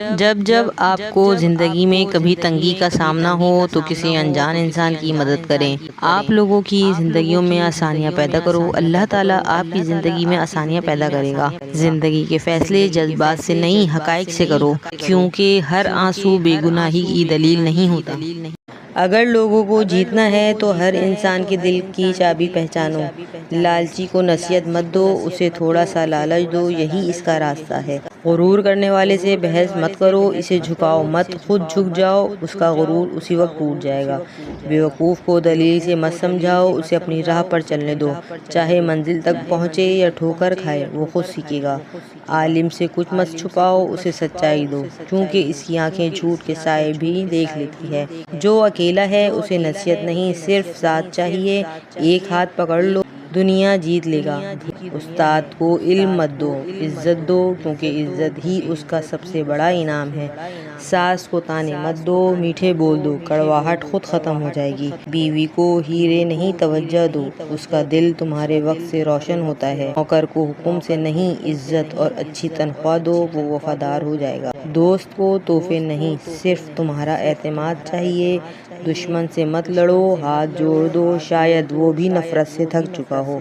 جب جب آپ کو زندگی میں کبھی تنگی کا سامنا ہو تو کسی انجان انسان کی مدد کریں۔ آپ لوگوں کی زندگیوں میں آسانیاں پیدا کرو، اللہ تعالیٰ آپ کی زندگی میں آسانیاں پیدا کرے گا۔ زندگی کے فیصلے جذبات سے نہیں، حقائق سے کرو، کیونکہ ہر آنسو بے گناہی کی دلیل نہیں ہوتا۔ اگر لوگوں کو جیتنا ہے تو ہر انسان کے دل کی چابی پہچانو۔ لالچی کو نصیحت مت دو، اسے تھوڑا سا لالچ دو، یہی اس کا راستہ ہے۔ غرور کرنے والے سے بحث مت کرو، اسے جھکاؤ مت، خود جھک جاؤ، اس کا غرور اسی وقت ٹوٹ جائے گا۔ بیوقوف کو دلیل سے مت سمجھاؤ، اسے اپنی راہ پر چلنے دو، چاہے منزل تک پہنچے یا ٹھوکر کھائے، وہ خود سیکھے گا۔ عالم سے کچھ مت چھپاؤ، اسے سچائی دو، کیونکہ اس کی آنکھیں جھوٹ کے سائے بھی دیکھ لیتی ہے۔ جو اکیلا ہے اسے نصیحت نہیں، صرف ساتھ چاہیے، ایک ہاتھ پکڑ لو، دنیا جیت لے گا۔ استاد کو علم مت دو، عزت دو، کیونکہ عزت ہی اس کا سب سے بڑا انعام ہے۔ ساس کو طعنے مت دو، میٹھے بول دو، کڑواہٹ خود ختم ہو جائے گی۔ بیوی کو ہیرے نہیں توجہ دو، اس کا دل تمہارے وقت سے روشن ہوتا ہے۔ نوکر کو حکم سے نہیں، عزت اور اچھی تنخواہ دو، وہ وفادار ہو جائے گا۔ دوست کو تحفے نہیں، صرف تمہارا اعتماد چاہیے۔ دشمن سے مت لڑو، ہاتھ جوڑ دو، شاید وہ بھی نفرت سے تھک چکا ہو۔